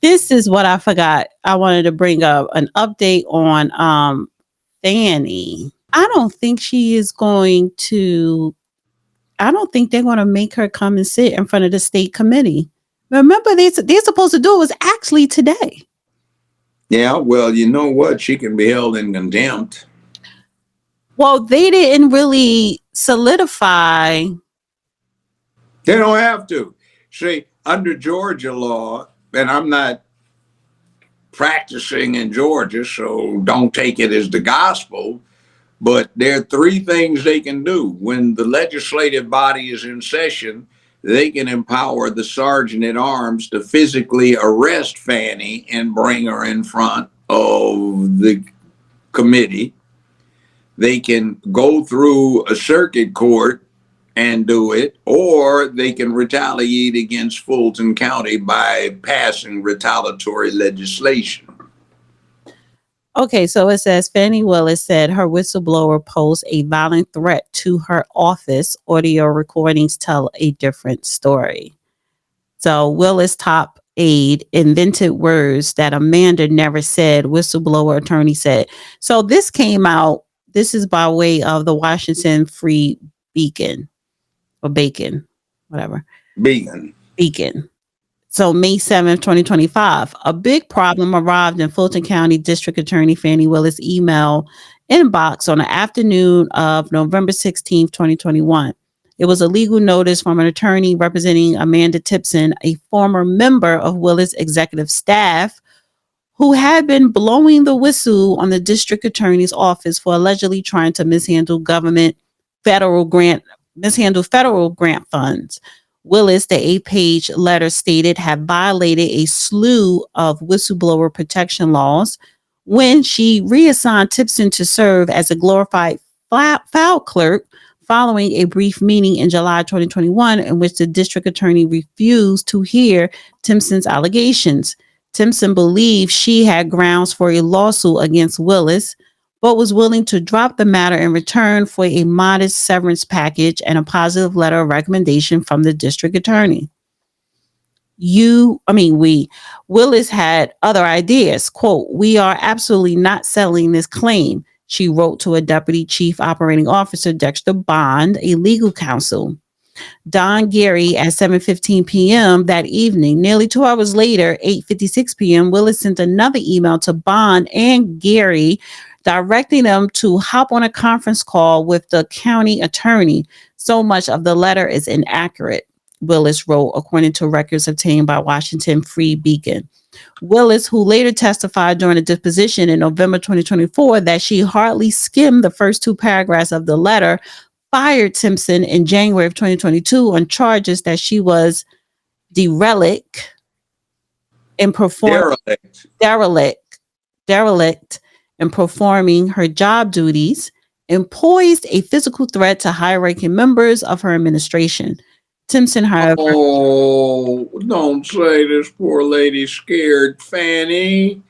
This is what I forgot. I wanted to bring up an update on Fani. I don't think she is going to. I don't think they're going to make her come and sit in front of the state committee. Remember, they're supposed to do it was actually today. Yeah, well, you know what? She can be held in contempt. Well, they didn't really solidify. They don't have to. See, under Georgia law, and I'm not practicing in Georgia, so don't take it as the gospel, but there are three things they can do. When the legislative body is in session, they can empower the sergeant at arms to physically arrest Fani and bring her in front of the committee. They can go through a circuit court and do it, or they can retaliate against Fulton County by passing retaliatory legislation. Okay, so it says Fani Willis said her whistleblower posed a violent threat to her office. Audio recordings tell a different story. So Willis' top aide invented words that Amanda never said, whistleblower attorney said. So this came out, this is by way of the Washington Free Beacon or Bacon, whatever. Beacon. So May 7th, 2025, a big problem arrived in Fulton County District Attorney Fani Willis' email inbox on the afternoon of November 16th, 2021. It was a legal notice from an attorney representing Amanda Tipson, a former member of Willis' executive staff, who had been blowing the whistle on the district attorney's office for allegedly trying to mishandle federal grant funds. Willis, the 8-page letter stated, had violated a slew of whistleblower protection laws when she reassigned Tipson to serve as a glorified file clerk following a brief meeting in July 2021 in which the district attorney refused to hear Tipson's allegations. Tipson believed she had grounds for a lawsuit against Willis, but was willing to drop the matter in return for a modest severance package and a positive letter of recommendation from the district attorney. Willis had other ideas. Quote, "We are absolutely not settling this claim," she wrote to a deputy chief operating officer, Dexter Bond, a legal counsel. Don Gary at 7:15 p.m. that evening. Nearly 2 hours later, 8:56 p.m., Willis sent another email to Bond and Gary directing them to hop on a conference call with the county attorney. "So much of the letter is inaccurate," Willis wrote, according to records obtained by Washington Free Beacon. Willis, who later testified during a deposition in November 2024 that she hardly skimmed the first two paragraphs of the letter, fired Tipson in January of 2022 on charges that she was derelict in performing her job duties, and posed a physical threat to high-ranking members of her administration. Tipson, however... Oh, don't say this poor lady scared Fani.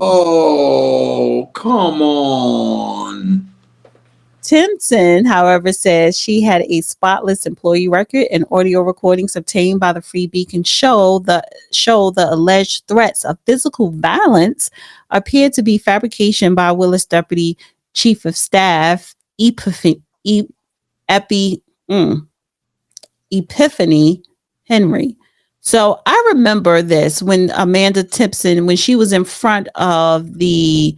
Oh, come on. Tipson, however, says she had a spotless employee record, and audio recordings obtained by the Free Beacon show the alleged threats of physical violence appeared to be fabrication by Willis Deputy Chief of Staff Epiphany Henry. So I remember this when Amanda Tipson, when she was in front of the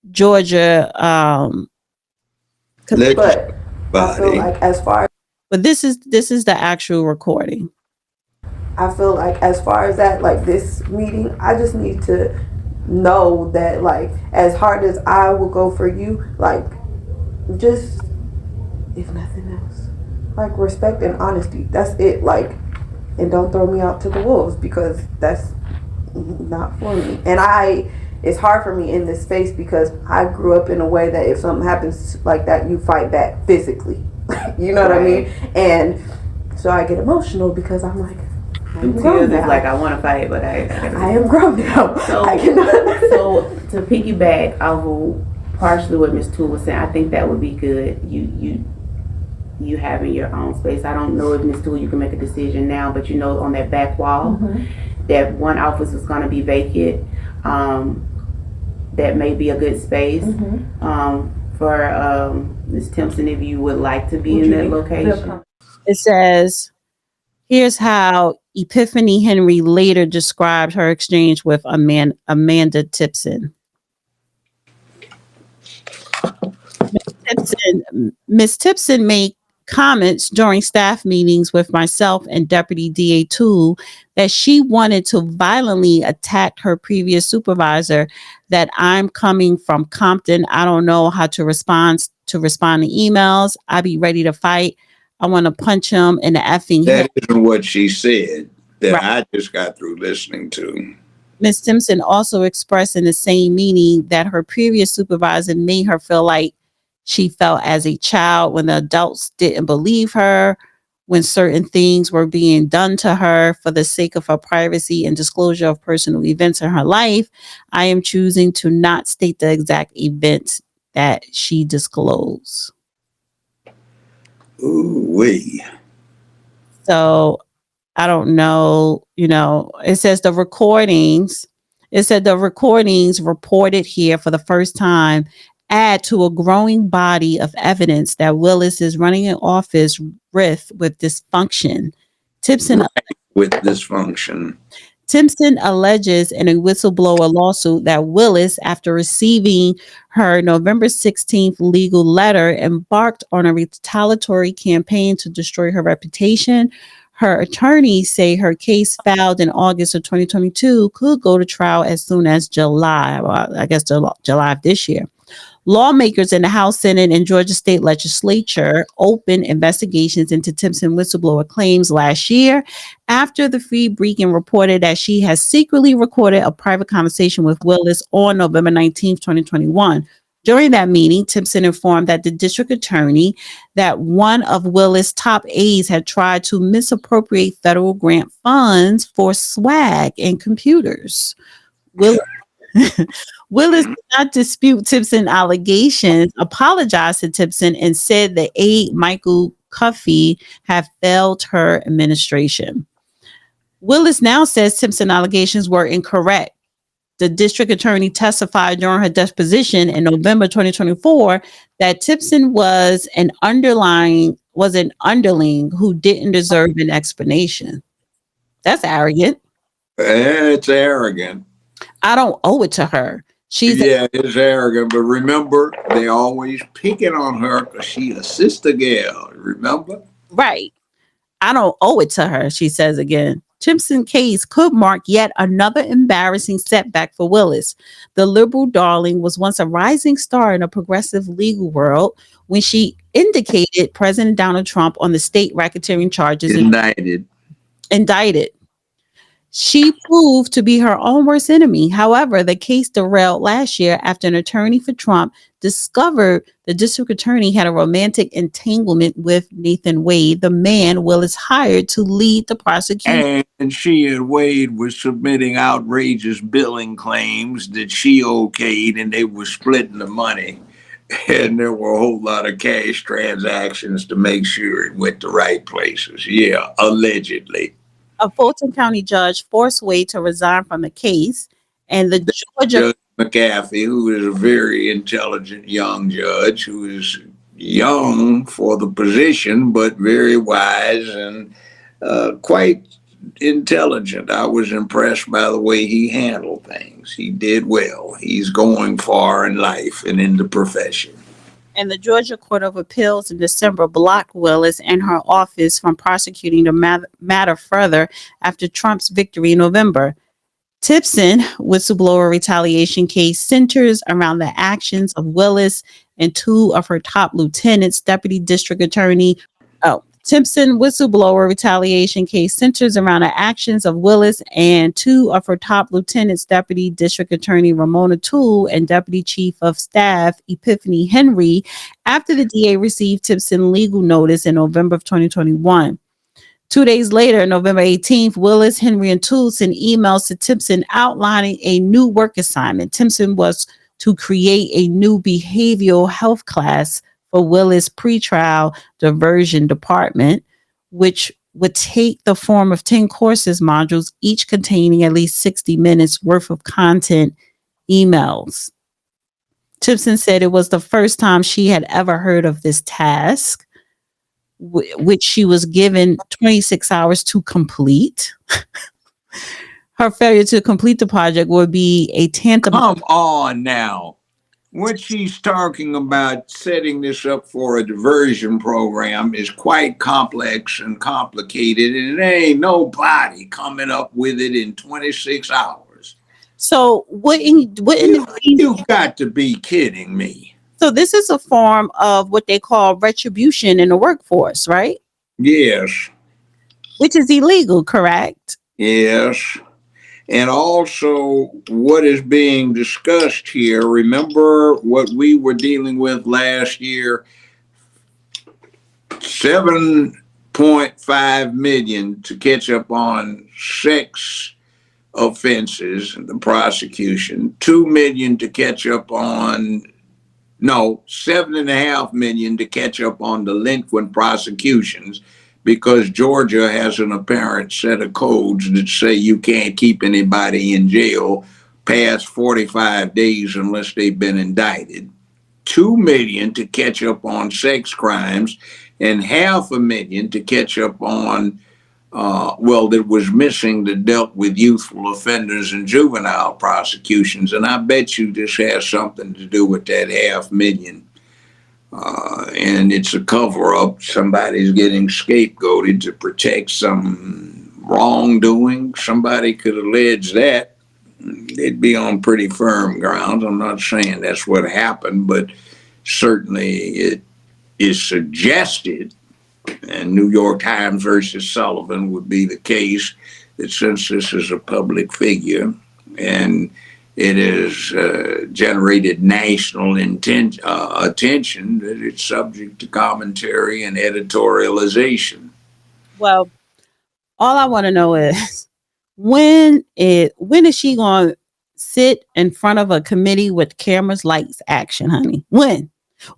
Georgia but I feel like but this is the actual recording. I feel like as far as that, like this meeting, I just need to know that, like, as hard as I will go for you, like, just, if nothing else, like, respect and honesty. That's it. Like, and don't throw me out to the wolves, because that's not for me. And it's hard for me in this space because I grew up in a way that if something happens like that, you fight back physically. You know what I mean? And so I get emotional because I'm like, I'm grown now. Like, I want to fight, but I am grown now. So, I cannot. So to piggyback off of partially what Ms. Toole was saying, I think that would be good. You having your own space. I don't know if Ms. Toole, you can make a decision now, but on that back wall. Mm-hmm. that one office was going to be vacant. That may be a good space for Ms. Timpson if you would like to be in that location. It says, here's how Epiphany Henry later described her exchange with Amanda Timpson. Ms. Timpson made comments during staff meetings with myself and Deputy DA Toole that she wanted to violently attack her previous supervisor, that I'm coming from Compton. I don't know how to respond to emails. I be ready to fight. I want to punch him in the effing head. That isn't what she said that I just got through listening to. Ms. Timpson also expressed in the same meeting that her previous supervisor made her feel like she felt as a child when the adults didn't believe her, when certain things were being done to her for the sake of her privacy and disclosure of personal events in her life. I am choosing to not state the exact events that she disclosed. Ooh-wee. So I don't know, it says the recordings reported here for the first time add to a growing body of evidence that Willis is running an office with dysfunction. Timpson alleges in a whistleblower lawsuit that Willis, after receiving her November 16th legal letter, embarked on a retaliatory campaign to destroy her reputation. Her attorneys say her case filed in August of 2022 could go to trial as soon as July, July of this year. Lawmakers in the House, Senate, and Georgia State Legislature opened investigations into Timpson whistleblower claims last year after the Free Beacon reported that she has secretly recorded a private conversation with Willis on November 19th, 2021. During that meeting, Timpson informed that the district attorney that one of Willis' top aides had tried to misappropriate federal grant funds for swag and computers. Willis did not dispute Timpson allegations, apologized to Timpson, and said the aide, Michael Cuffey, had failed her administration. Willis now says Timpson allegations were incorrect. The district attorney testified during her deposition in November 2024 that Timpson was an underling who didn't deserve an explanation. That's arrogant. It's arrogant. I don't owe it to her. It's arrogant, but remember, they always picking on her because she's a sister girl. Remember? Right. I don't owe it to her, she says again. Timpson's case could mark yet another embarrassing setback for Willis. The liberal darling was once a rising star in a progressive legal world when she indicated President Donald Trump on the state racketeering charges. Indicted. She proved to be her own worst enemy. However, the case derailed last year after an attorney for Trump discovered the district attorney had a romantic entanglement with Nathan Wade, the man Willis hired to lead the prosecution. And she and Wade were submitting outrageous billing claims that she okayed, and they were splitting the money. And there were a whole lot of cash transactions to make sure it went to right places. Yeah, allegedly. A Fulton County judge forced Wade to resign from the case, and the Georgia Judge McAfee, who is a very intelligent young judge, who is young for the position, but very wise and quite intelligent. I was impressed by the way he handled things. He did well. He's going far in life and in the profession. And the Georgia Court of Appeals in December blocked Willis and her office from prosecuting the matter further after Trump's victory in November. Timpson whistleblower retaliation case centers around the actions of Willis and two of her top lieutenants, Deputy District Attorney. Timpson whistleblower retaliation case centers around the actions of Willis and two of her top lieutenants, Deputy District Attorney Ramona Toole and Deputy Chief of Staff Epiphany Henry, after the DA received Timpson legal notice in November of 2021. 2 days later, November 18th, Willis, Henry, and Toole sent emails to Timpson outlining a new work assignment. Timpson was to create a new behavioral health class for Willis pretrial diversion department, which would take the form of 10 courses modules, each containing at least 60 minutes worth of content emails. Tipson said it was the first time she had ever heard of this task, which she was given 26 hours to complete. Her failure to complete the project would be a tantamount. Come on now. What she's talking about setting this up for a diversion program is quite complex and complicated, and there ain't nobody coming up with it in 26 hours. So You've got to be kidding me. So this is a form of what they call retribution in the workforce, right? Yes. Which is illegal, correct? Yes. And also what is being discussed here, remember what we were dealing with last year, 7.5 million to catch up on sex offenses, the prosecution, 2 million to catch up on, no, 7.5 million to catch up on delinquent prosecutions, because Georgia has an apparent set of codes that say you can't keep anybody in jail past 45 days unless they've been indicted. 2 million to catch up on sex crimes, and 500,000 to catch up on, that was missing that dealt with youthful offenders and juvenile prosecutions. And I bet you this has something to do with that 500,000. And it's a cover-up. Somebody's getting scapegoated to protect some wrongdoing. Somebody could allege that. They'd be on pretty firm grounds. I'm not saying that's what happened, but certainly it is suggested, and New York Times versus Sullivan would be the case, that since this is a public figure and it has generated national attention, that it's subject to commentary and editorialization. Well, all I want to know is when is she going to sit in front of a committee with cameras, lights, action, honey? When?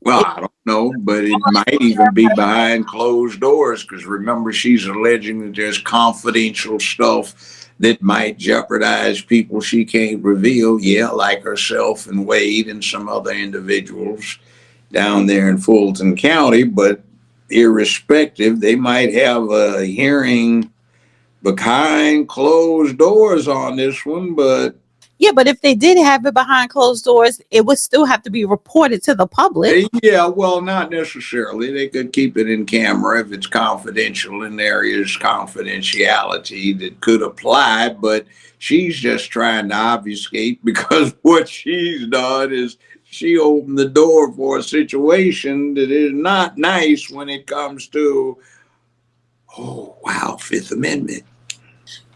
Well, I don't know, but it might even be behind closed doors, because remember, she's alleging that there's confidential stuff that might jeopardize people she can't reveal. Yeah, like herself and Wade and some other individuals down there in Fulton County. But irrespective, they might have a hearing behind closed doors on this one. But yeah, but if they did have it behind closed doors, it would still have to be reported to the public. Yeah, well, not necessarily. They could keep it in camera if it's confidential, and there is confidentiality that could apply, but she's just trying to obfuscate, because what she's done is she opened the door for a situation that is not nice when it comes to, Fifth Amendment.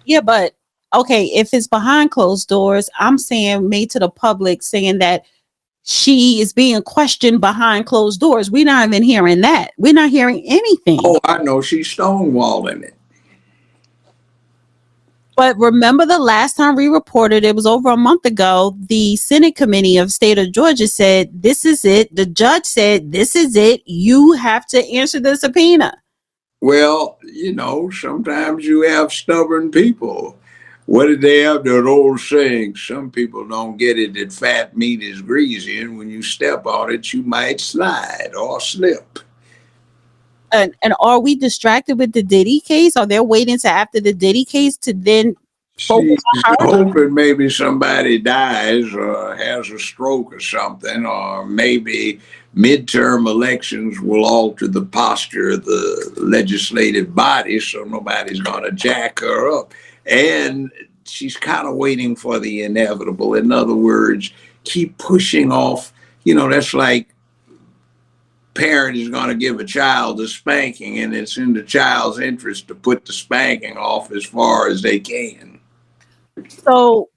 Yeah, but okay, if it's behind closed doors, I'm saying made to the public, saying that she is being questioned behind closed doors. We're not even hearing that. We're not hearing anything. Oh, I know, she's stonewalling it. But remember the last time we reported, it was over a month ago, the Senate Committee of State of Georgia said, this is it. The judge said, this is it. You have to answer the subpoena. Well, sometimes you have stubborn people. What did they have? That old saying, some people don't get it that fat meat is greasy, and when you step on it, you might slide or slip. And are we distracted with the Diddy case? Are they waiting to after the Diddy case to then focus on her? Hoping maybe somebody dies or has a stroke or something, or maybe midterm elections will alter the posture of the legislative body, so nobody's going to jack her up. And she's kind of waiting for the inevitable. In other words, keep pushing off. That's like parent is going to give a child a spanking, and it's in the child's interest to put the spanking off as far as they can. So,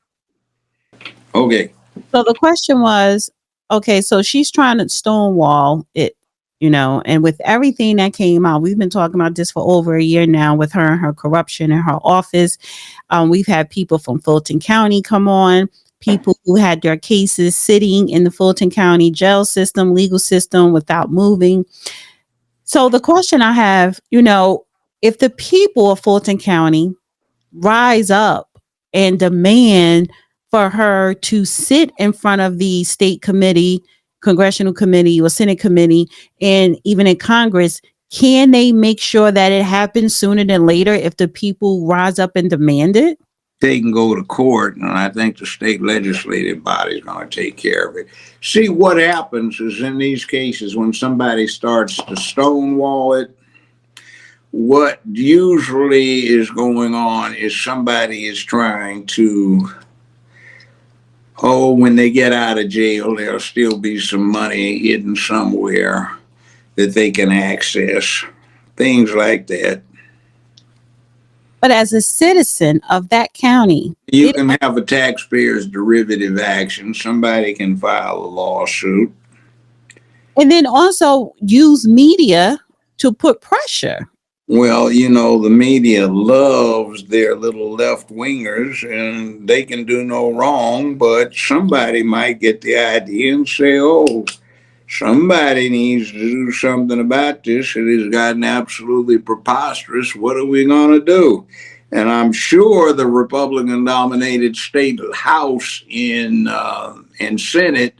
okay. So the question was, okay, so she's trying to stonewall it, and with everything that came out, we've been talking about this for over a year now with her and her corruption in her office. We've had people from Fulton County come on, people who had their cases sitting in the Fulton County jail system, legal system without moving. So the question I have, if the people of Fulton County rise up and demand for her to sit in front of the state committee, congressional committee, or Senate committee, and even in Congress, can they make sure that it happens sooner than later if the people rise up and demand it? They can go to court, and I think the state legislative body is going to take care of it. See, what happens is in these cases, when somebody starts to stonewall it, what usually is going on is somebody is trying to, when they get out of jail, there'll still be some money hidden somewhere that they can access, things like that. But as a citizen of that county, You can have a taxpayer's derivative action. Somebody can file a lawsuit. and then also use media to put pressure. Well, the media loves their little left wingers, and they can do no wrong, but somebody might get the idea and say, somebody needs to do something about this. It has gotten absolutely preposterous. What are we going to do? And I'm sure the Republican-dominated state House and Senate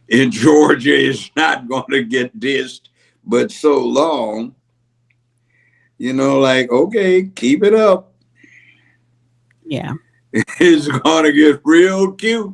in Georgia is not going to get dissed, but so long. Okay, keep it up. Yeah. It's going to get real cute.